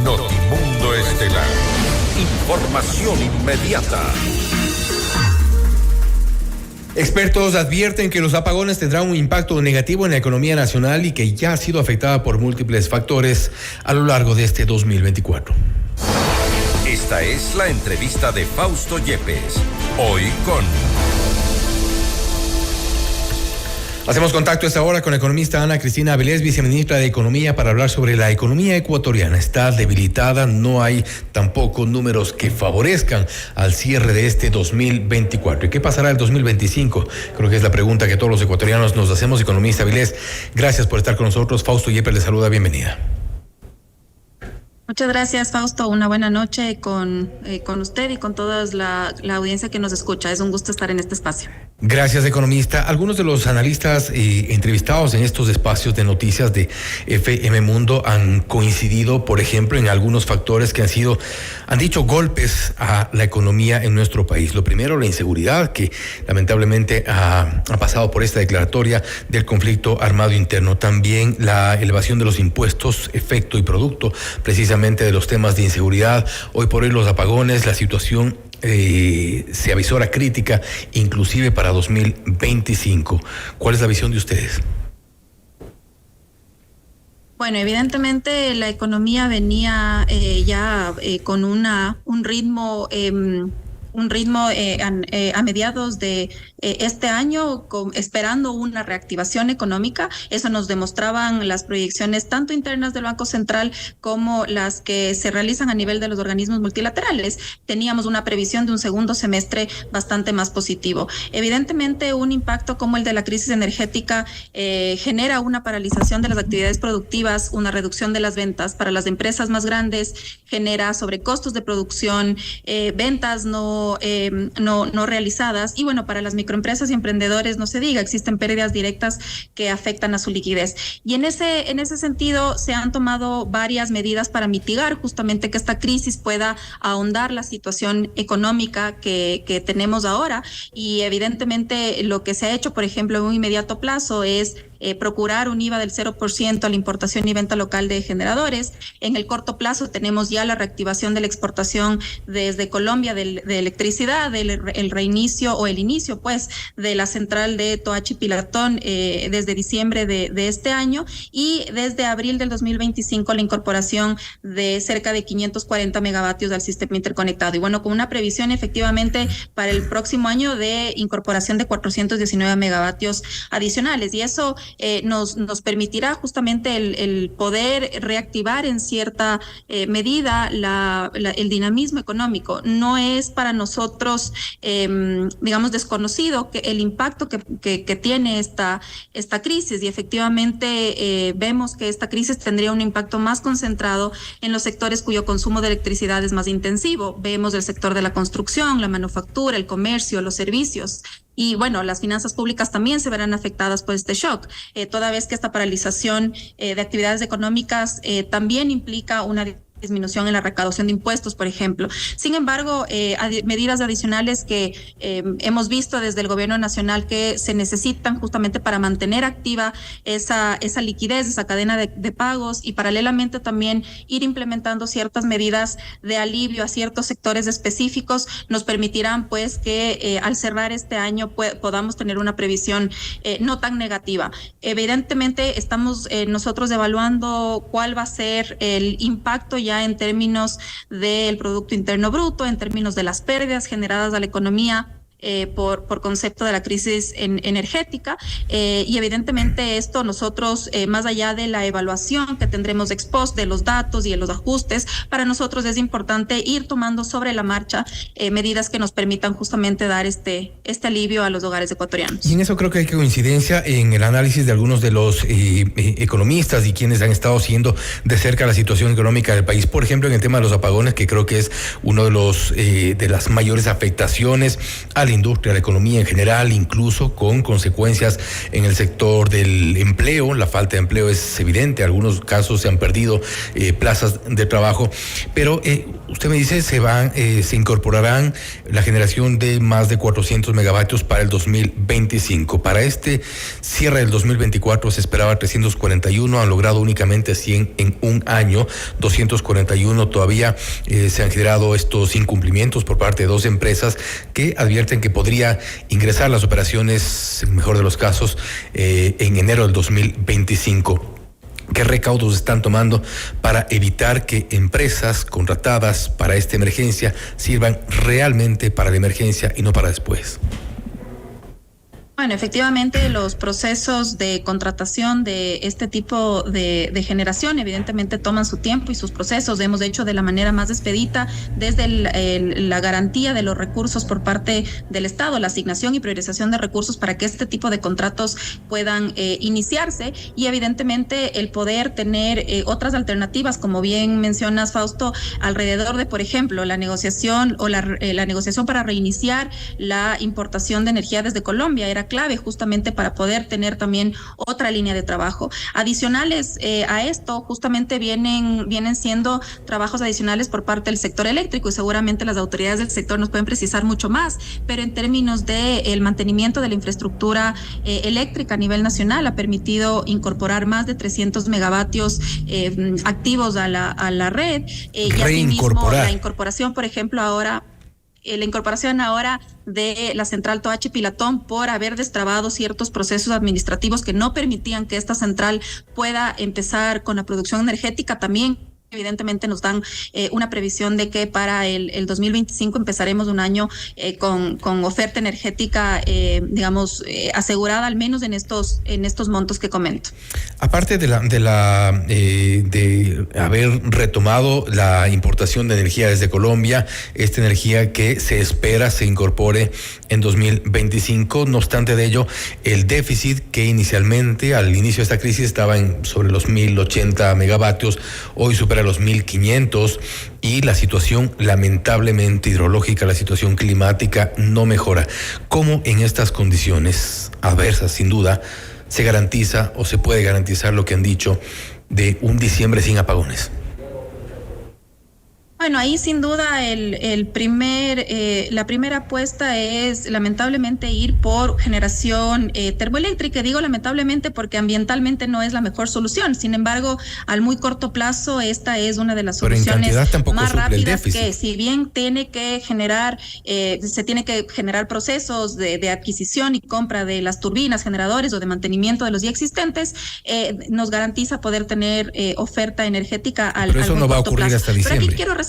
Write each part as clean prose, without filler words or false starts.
Notimundo Estelar. Información inmediata. Expertos advierten que los apagones tendrán un impacto negativo en la economía nacional y que ya ha sido afectada por múltiples factores a lo largo de este 2024. Esta es la entrevista de Fausto Yepes. Hoy con... Hacemos contacto a esta hora con la economista Ana Cristina Avilés, viceministra de Economía, para hablar sobre la economía ecuatoriana. Está debilitada, no hay tampoco números que favorezcan al cierre de este 2024. ¿Y qué pasará el 2025? Creo que es la pregunta que todos los ecuatorianos nos hacemos. Economista Avilés, gracias por estar con nosotros. Fausto Yepes le saluda, bienvenida. Muchas gracias, Fausto. Una buena noche con usted y con toda la audiencia que nos escucha. Es un gusto estar en este espacio. Gracias, economista. Algunos de los analistas entrevistados en estos espacios de noticias de FM Mundo han coincidido, por ejemplo, en algunos factores que han dicho golpes a la economía en nuestro país. Lo primero, la inseguridad, que lamentablemente ha pasado por esta declaratoria del conflicto armado interno. También la elevación de los impuestos, efecto y producto precisamente de los temas de inseguridad. Hoy por hoy los apagones, la situación se avisora crítica, inclusive para 2025. ¿Cuál es la visión de ustedes? Bueno, evidentemente la economía venía con un ritmo a mediados de este año, esperando una reactivación económica. Eso nos demostraban las proyecciones tanto internas del Banco Central como las que se realizan a nivel de los organismos multilaterales. Teníamos una previsión de un segundo semestre bastante más positivo. Evidentemente, un impacto como el de la crisis energética genera una paralización de las actividades productivas, una reducción de las ventas. Para las empresas más grandes genera sobrecostos de producción, ventas no realizadas, y bueno, para las microempresas y emprendedores no se diga, existen pérdidas directas que afectan a su liquidez. Y en ese sentido se han tomado varias medidas para mitigar justamente que esta crisis pueda ahondar la situación económica que tenemos ahora. Y evidentemente lo que se ha hecho, por ejemplo, en un inmediato plazo es procurar un IVA del 0% a la importación y venta local de generadores. En el corto plazo tenemos ya la reactivación de la exportación desde Colombia de electricidad, el reinicio o el inicio pues de la central de Toachi Pilatón desde diciembre de este año, y desde abril del 2025 la incorporación de cerca de 540 megavatios al sistema interconectado. Y bueno, con una previsión efectivamente para el próximo año de incorporación de 419 megavatios adicionales, y eso nos permitirá justamente el poder reactivar en cierta medida el dinamismo económico. No es para nosotros, digamos, desconocido que el impacto que tiene esta crisis, y efectivamente vemos que esta crisis tendría un impacto más concentrado en los sectores cuyo consumo de electricidad es más intensivo. Vemos el sector de la construcción, la manufactura, el comercio, los servicios. Y bueno, las finanzas públicas también se verán afectadas por este shock, toda vez que esta paralización de actividades económicas también implica una disminución en la recaudación de impuestos, por ejemplo. Sin embargo, medidas adicionales que hemos visto desde el gobierno nacional que se necesitan justamente para mantener activa esa liquidez, esa cadena de pagos, y paralelamente también ir implementando ciertas medidas de alivio a ciertos sectores específicos, nos permitirán pues que al cerrar este año podamos tener una previsión no tan negativa. Evidentemente estamos nosotros evaluando cuál va a ser el impacto ya en términos del Producto Interno Bruto, en términos de las pérdidas generadas a la economía por concepto de la crisis energética, y evidentemente esto nosotros, más allá de la evaluación que tendremos ex post de los datos y de los ajustes, para nosotros es importante ir tomando sobre la marcha medidas que nos permitan justamente dar este alivio a los hogares ecuatorianos. Y en eso creo que hay coincidencia en el análisis de algunos de los economistas y quienes han estado siguiendo de cerca la situación económica del país. Por ejemplo, en el tema de los apagones, que creo que es uno de las mayores afectaciones a la industria, a la economía en general, incluso con consecuencias en el sector del empleo. La falta de empleo es evidente, en algunos casos se han perdido plazas de trabajo, pero usted me dice se incorporarán la generación de más de 400 megavatios para el 2025. Para este cierre del 2024 se esperaba 341, han logrado únicamente 100 en un año, 241 todavía. Se han generado estos incumplimientos por parte de dos empresas que advierten que podría ingresar las operaciones, en el mejor de los casos, en enero del 2025. ¿Qué recaudos están tomando para evitar que empresas contratadas para esta emergencia sirvan realmente para la emergencia y no para después? Bueno, efectivamente, los procesos de contratación de este tipo de generación evidentemente toman su tiempo y sus procesos. Hemos hecho de la manera más expedita desde la garantía de los recursos por parte del Estado, la asignación y priorización de recursos para que este tipo de contratos puedan iniciarse y evidentemente el poder tener otras alternativas, como bien mencionas, Fausto, alrededor de, por ejemplo, la negociación o la negociación para reiniciar la importación de energía desde Colombia. Era clave justamente para poder tener también otra línea de trabajo. Adicionales a esto, justamente vienen siendo trabajos adicionales por parte del sector eléctrico y seguramente las autoridades del sector nos pueden precisar mucho más, pero en términos de el mantenimiento de la infraestructura eléctrica a nivel nacional ha permitido incorporar más de 300 megavatios activos a la red y asimismo la incorporación, por ejemplo, la incorporación ahora de la central Toachi Pilatón por haber destrabado ciertos procesos administrativos que no permitían que esta central pueda empezar con la producción energética. También evidentemente nos dan una previsión de que para el 2025 empezaremos un año con oferta energética, asegurada al menos en estos montos que comento. Aparte de haber retomado la importación de energía desde Colombia, esta energía que se espera se incorpore en 2025, no obstante de ello, el déficit que inicialmente al inicio de esta crisis estaba sobre los 1.080 megavatios, hoy supera los 1.500 y la situación lamentablemente hidrológica, la situación climática no mejora. ¿Cómo en estas condiciones adversas, sin duda, se garantiza o se puede garantizar lo que han dicho de un diciembre sin apagones? Bueno, ahí sin duda la primera apuesta es lamentablemente ir por generación termoeléctrica. Digo lamentablemente porque ambientalmente no es la mejor solución. Sin embargo, al muy corto plazo esta es una de las soluciones más rápidas que, si bien tiene que generar, se tiene que generar procesos de adquisición y compra de las turbinas, generadores o de mantenimiento de los ya existentes, nos garantiza poder tener oferta energética al Pero eso no va a ocurrir hasta diciembre. Pero aquí quiero resaltar.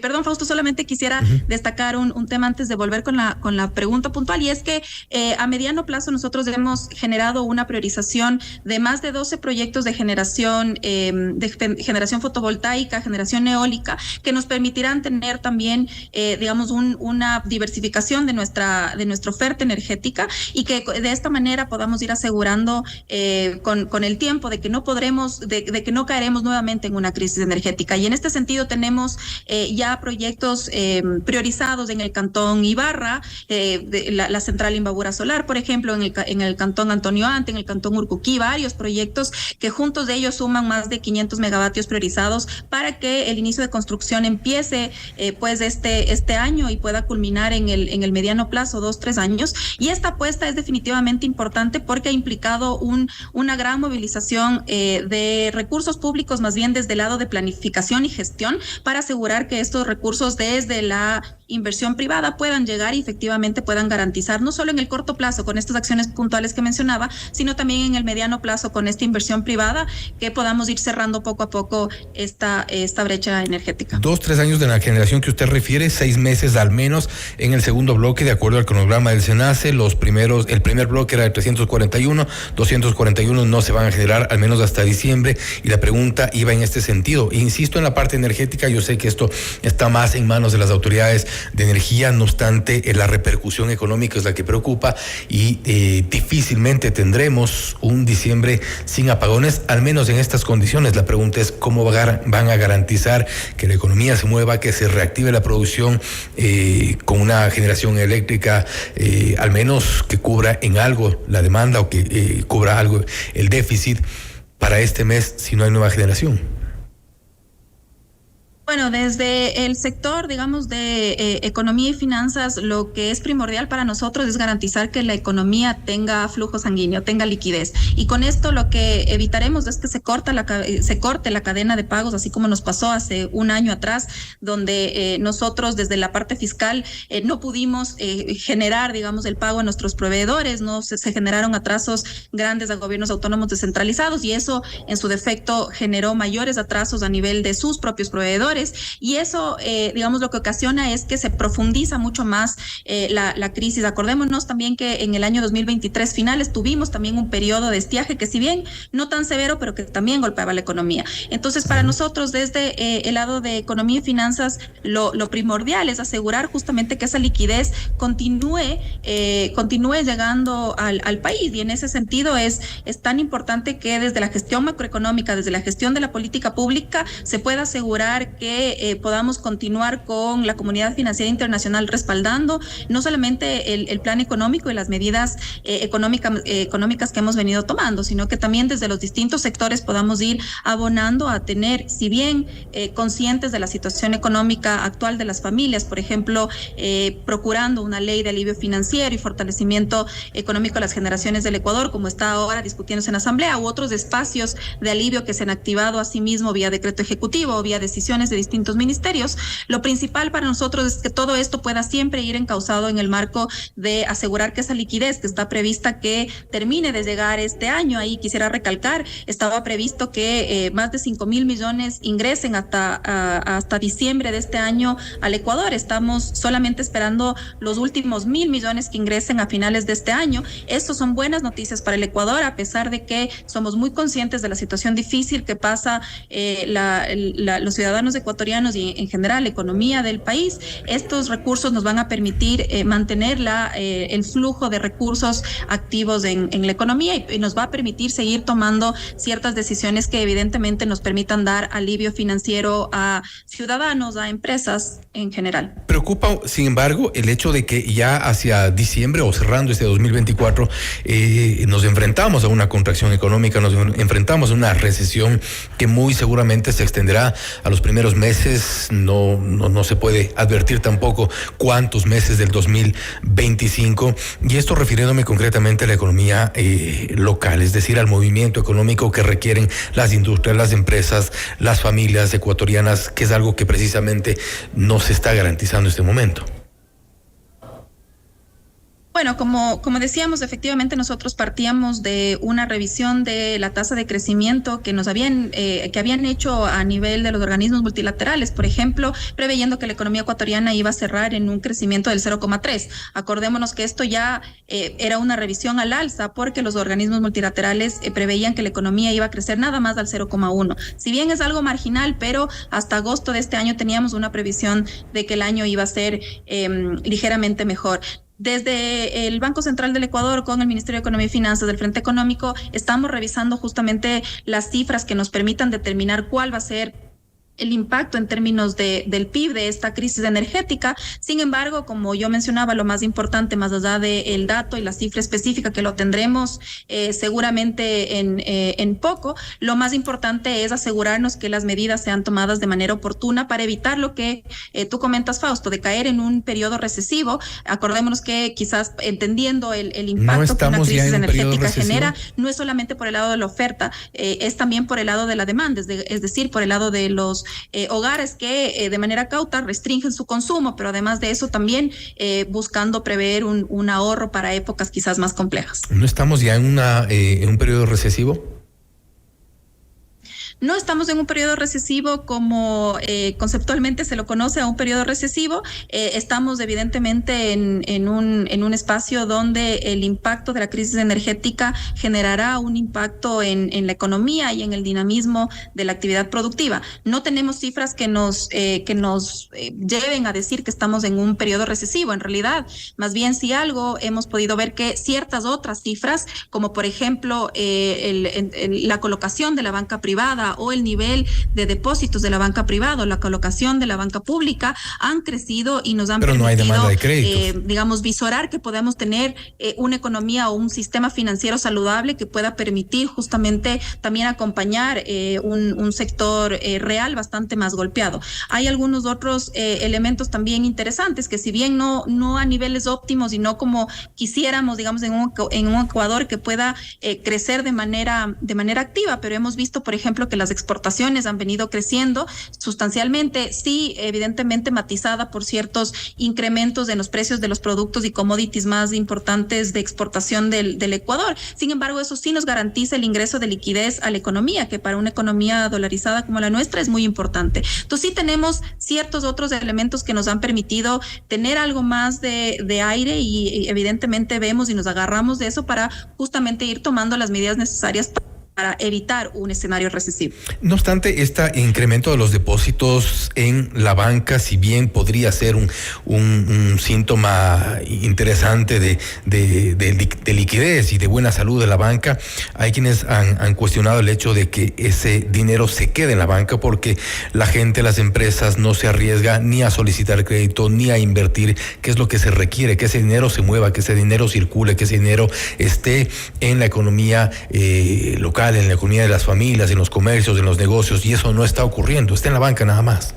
Perdón, Fausto, solamente quisiera destacar un tema antes de volver con la pregunta puntual, y es que a mediano plazo nosotros hemos generado una priorización de más de 12 proyectos de generación fotovoltaica, generación eólica, que nos permitirán tener también, una diversificación de nuestra oferta energética y que de esta manera podamos ir asegurando con el tiempo de que no que no caeremos nuevamente en una crisis energética. Y en este sentido tenemos ya proyectos priorizados en el cantón Ibarra, la central Imbabura Solar, por ejemplo, en el cantón Antonio Ante, en el cantón Urcuquí, varios proyectos que juntos de ellos suman más de 500 megavatios priorizados para que el inicio de construcción empiece este año y pueda culminar en el mediano plazo, 2-3 años. Y esta apuesta es definitivamente importante porque ha implicado una gran movilización de recursos públicos, más bien desde el lado de planificación y gestión, para asegurar que estos recursos desde la inversión privada puedan llegar y efectivamente puedan garantizar, no solo en el corto plazo con estas acciones puntuales que mencionaba, sino también en el mediano plazo con esta inversión privada, que podamos ir cerrando poco a poco esta brecha energética. 2-3 años de la generación que usted refiere, 6 meses al menos en el segundo bloque, de acuerdo al cronograma del SENACE. El primer bloque era de 341, 241 no se van a generar al menos hasta diciembre, y la pregunta iba en este sentido. Insisto en la parte energética, yo sé que esto está más en manos de las autoridades de energía, no obstante, la repercusión económica es la que preocupa y difícilmente tendremos un diciembre sin apagones, al menos en estas condiciones. La pregunta es cómo van a garantizar que la economía se mueva, que se reactive la producción con una generación eléctrica, al menos que cubra en algo la demanda o que cubra algo el déficit para este mes si no hay nueva generación. Bueno, Bueno, desde el sector, digamos, de economía y finanzas, lo que es primordial para nosotros es garantizar que la economía tenga flujo sanguíneo, tenga liquidez. Y con esto lo que evitaremos es que se corte la cadena de pagos, así como nos pasó hace un año atrás, donde nosotros desde la parte fiscal no pudimos generar, digamos, el pago a nuestros proveedores, no se generaron atrasos grandes a gobiernos autónomos descentralizados y eso en su defecto generó mayores atrasos a nivel de sus propios proveedores. Y eso, digamos, lo que ocasiona es que se profundiza mucho más la crisis. Acordémonos también que en el año 2023 finales tuvimos también un periodo de estiaje que si bien no tan severo, pero que también golpeaba la economía. Entonces, para nosotros desde el lado de economía y finanzas, lo primordial es asegurar justamente que esa liquidez continúe llegando al país. Y en ese sentido es tan importante que desde la gestión macroeconómica, desde la gestión de la política pública, se pueda asegurar que podamos continuar con la comunidad financiera internacional respaldando no solamente el plan económico y las medidas económicas que hemos venido tomando, sino que también desde los distintos sectores podamos ir abonando a tener, si bien conscientes de la situación económica actual de las familias, por ejemplo, procurando una ley de alivio financiero y fortalecimiento económico a las generaciones del Ecuador, como está ahora discutiéndose en Asamblea, u otros espacios de alivio que se han activado asimismo vía decreto ejecutivo o vía decisiones de distintos ministerios. Lo principal para nosotros es que todo esto pueda siempre ir encauzado en el marco de asegurar que esa liquidez que está prevista que termine de llegar este año, ahí quisiera recalcar, estaba previsto que más de 5,000 millones ingresen hasta diciembre de este año al Ecuador. Estamos solamente esperando los últimos 1,000 millones que ingresen a finales de este año. Estos son buenas noticias para el Ecuador, a pesar de que somos muy conscientes de la situación difícil que pasa los ciudadanos ecuatorianos y en general la economía del país. Estos recursos nos van a permitir mantener el flujo de recursos activos en la economía y nos va a permitir seguir tomando ciertas decisiones que evidentemente nos permitan dar alivio financiero a ciudadanos, a empresas en general. Preocupa, sin embargo, el hecho de que ya hacia diciembre o cerrando este 2024 nos enfrentamos a una contracción económica, nos enfrentamos a una recesión que muy seguramente se extenderá a los primeros meses, no se puede advertir tampoco cuántos meses del 2025, y esto refiriéndome concretamente a la economía local, es decir, al movimiento económico que requieren las industrias, las empresas, las familias ecuatorianas, que es algo que precisamente no se está garantizando en este momento. Bueno, como decíamos, efectivamente nosotros partíamos de una revisión de la tasa de crecimiento que habían hecho a nivel de los organismos multilaterales, por ejemplo, preveyendo que la economía ecuatoriana iba a cerrar en un crecimiento del 0,3. Acordémonos que esto ya era una revisión al alza porque los organismos multilaterales preveían que la economía iba a crecer nada más al 0,1. Si bien es algo marginal, pero hasta agosto de este año teníamos una previsión de que el año iba a ser ligeramente mejor. Desde el Banco Central del Ecuador, con el Ministerio de Economía y Finanzas del Frente Económico, estamos revisando justamente las cifras que nos permitan determinar cuál va a ser el impacto en términos del PIB de esta crisis energética. Sin embargo, como yo mencionaba, lo más importante, más allá del dato y la cifra específica que lo tendremos seguramente en poco, lo más importante es asegurarnos que las medidas sean tomadas de manera oportuna para evitar lo que tú comentas, Fausto, de caer en un periodo recesivo. Acordémonos que quizás entendiendo el impacto que una crisis energética genera, no es solamente por el lado de la oferta, es también por el lado de la demanda, es decir, por el lado de los hogares que de manera cauta restringen su consumo, pero además de eso también buscando prever un ahorro para épocas quizás más complejas. ¿No estamos ya en un periodo recesivo? No estamos en un periodo recesivo como conceptualmente se lo conoce a un periodo recesivo. Estamos evidentemente en un espacio donde el impacto de la crisis energética generará un impacto en la economía y en el dinamismo de la actividad productiva. No tenemos cifras que nos lleven a decir que estamos en un periodo recesivo. En realidad, más bien si algo hemos podido ver que ciertas otras cifras, como por ejemplo la colocación de la banca privada banca o el nivel de depósitos de la banca privada o la colocación de la banca pública han crecido y nos han permitido, no hay demanda de créditos, digamos, visorar que podemos tener una economía o un sistema financiero saludable que pueda permitir justamente también acompañar un sector real bastante más golpeado. Hay algunos otros elementos también interesantes que, si bien no a niveles óptimos y no como quisiéramos, digamos, en un Ecuador que pueda crecer de manera activa, pero hemos visto, por ejemplo, que las exportaciones han venido creciendo sustancialmente, sí, evidentemente matizada por ciertos incrementos en los precios de los productos y commodities más importantes de exportación del Ecuador. Sin embargo, eso sí nos garantiza el ingreso de liquidez a la economía, que para una economía dolarizada como la nuestra es muy importante. Entonces sí tenemos ciertos otros elementos que nos han permitido tener algo más de aire y evidentemente vemos y nos agarramos de eso para justamente ir tomando las medidas necesarias para evitar un escenario recesivo. No obstante, este incremento de los depósitos en la banca, si bien podría ser un síntoma interesante de liquidez y de buena salud de la banca, hay quienes han cuestionado el hecho de que ese dinero se quede en la banca porque la gente, las empresas no se arriesga ni a solicitar crédito ni a invertir, que es lo que se requiere, que ese dinero se mueva, que ese dinero circule, que ese dinero esté en la economía local, en la economía de las familias, en los comercios, en los negocios, y eso no está ocurriendo, está en la banca nada más.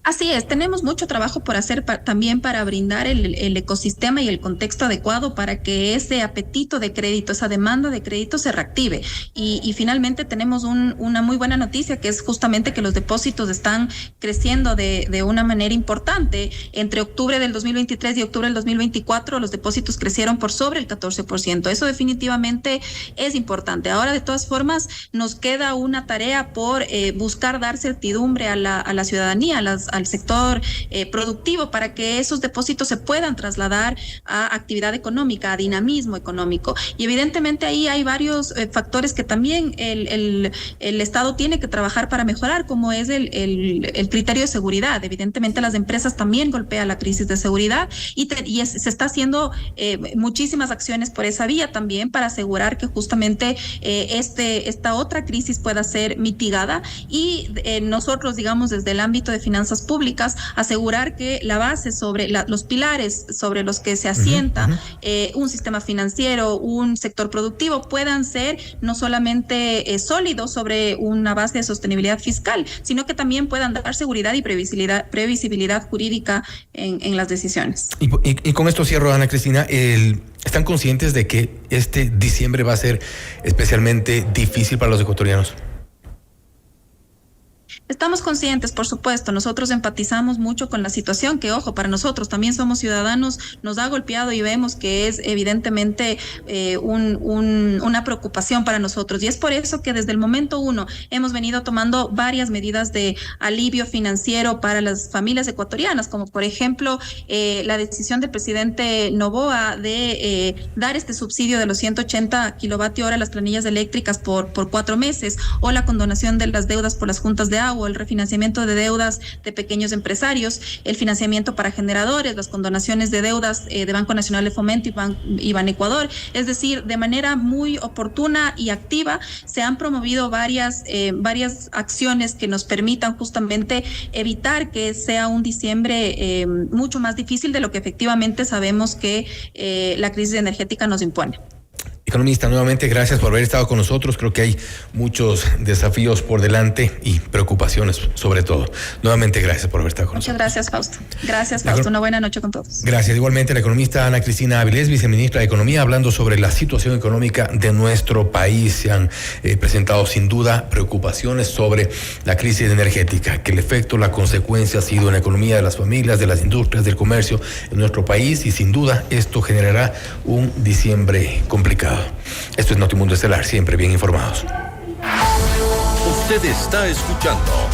Así es, tenemos mucho trabajo por hacer también para brindar el ecosistema y el contexto adecuado para que ese apetito de crédito, esa demanda de crédito se reactive. Y finalmente tenemos una muy buena noticia, que es justamente que los depósitos están creciendo de una manera importante. Entre octubre del 2023 y octubre del 2024, los depósitos crecieron por sobre el 14%. Eso definitivamente es importante. Ahora, de todas formas, nos queda una tarea por buscar dar certidumbre a la ciudadanía, al sector productivo, para que esos depósitos se puedan trasladar a actividad económica, a dinamismo económico. Y evidentemente ahí hay varios factores que también el Estado tiene que trabajar para mejorar, como es el criterio de seguridad. Evidentemente las empresas también golpea la crisis de seguridad y se está haciendo muchísimas acciones por esa vía también para asegurar que justamente esta otra crisis pueda ser mitigada y nosotros, digamos, desde el ámbito de finanzas públicas, asegurar que la base sobre los pilares sobre los que se asienta un sistema financiero, un sector productivo, puedan ser no solamente sólidos sobre una base de sostenibilidad fiscal, sino que también puedan dar seguridad y previsibilidad jurídica en las decisiones. Y con esto cierro, Ana Cristina, ¿están conscientes de que este diciembre va a ser especialmente difícil para los ecuatorianos? Estamos conscientes, por supuesto, nosotros empatizamos mucho con la situación que, ojo, para nosotros también somos ciudadanos, nos ha golpeado y vemos que es evidentemente una preocupación para nosotros, y es por eso que desde el momento uno hemos venido tomando varias medidas de alivio financiero para las familias ecuatorianas, como por ejemplo la decisión del presidente Noboa de dar este subsidio de los 180 kilovatio hora a las planillas eléctricas por 4 meses, o la condonación de las deudas por las juntas de agua, el refinanciamiento de deudas de pequeños empresarios, el financiamiento para generadores, las condonaciones de deudas de Banco Nacional de Fomento y Banecuador. Es decir, de manera muy oportuna y activa se han promovido varias acciones que nos permitan justamente evitar que sea un diciembre mucho más difícil de lo que efectivamente sabemos que la crisis energética nos impone. Economista, nuevamente gracias por haber estado con nosotros. Creo que hay muchos desafíos por delante y preocupaciones sobre todo. Nuevamente gracias por haber estado con nosotros. Muchas gracias, Fausto. Gracias, Fausto. Una buena noche con todos. Gracias. Igualmente la economista Ana Cristina Avilés, viceministra de Economía, hablando sobre la situación económica de nuestro país. Se han presentado sin duda preocupaciones sobre la crisis energética, que el efecto, la consecuencia ha sido en la economía de las familias, de las industrias, del comercio en nuestro país, y sin duda esto generará un diciembre complicado. Esto es Notimundo Estelar, siempre bien informados. Usted está escuchando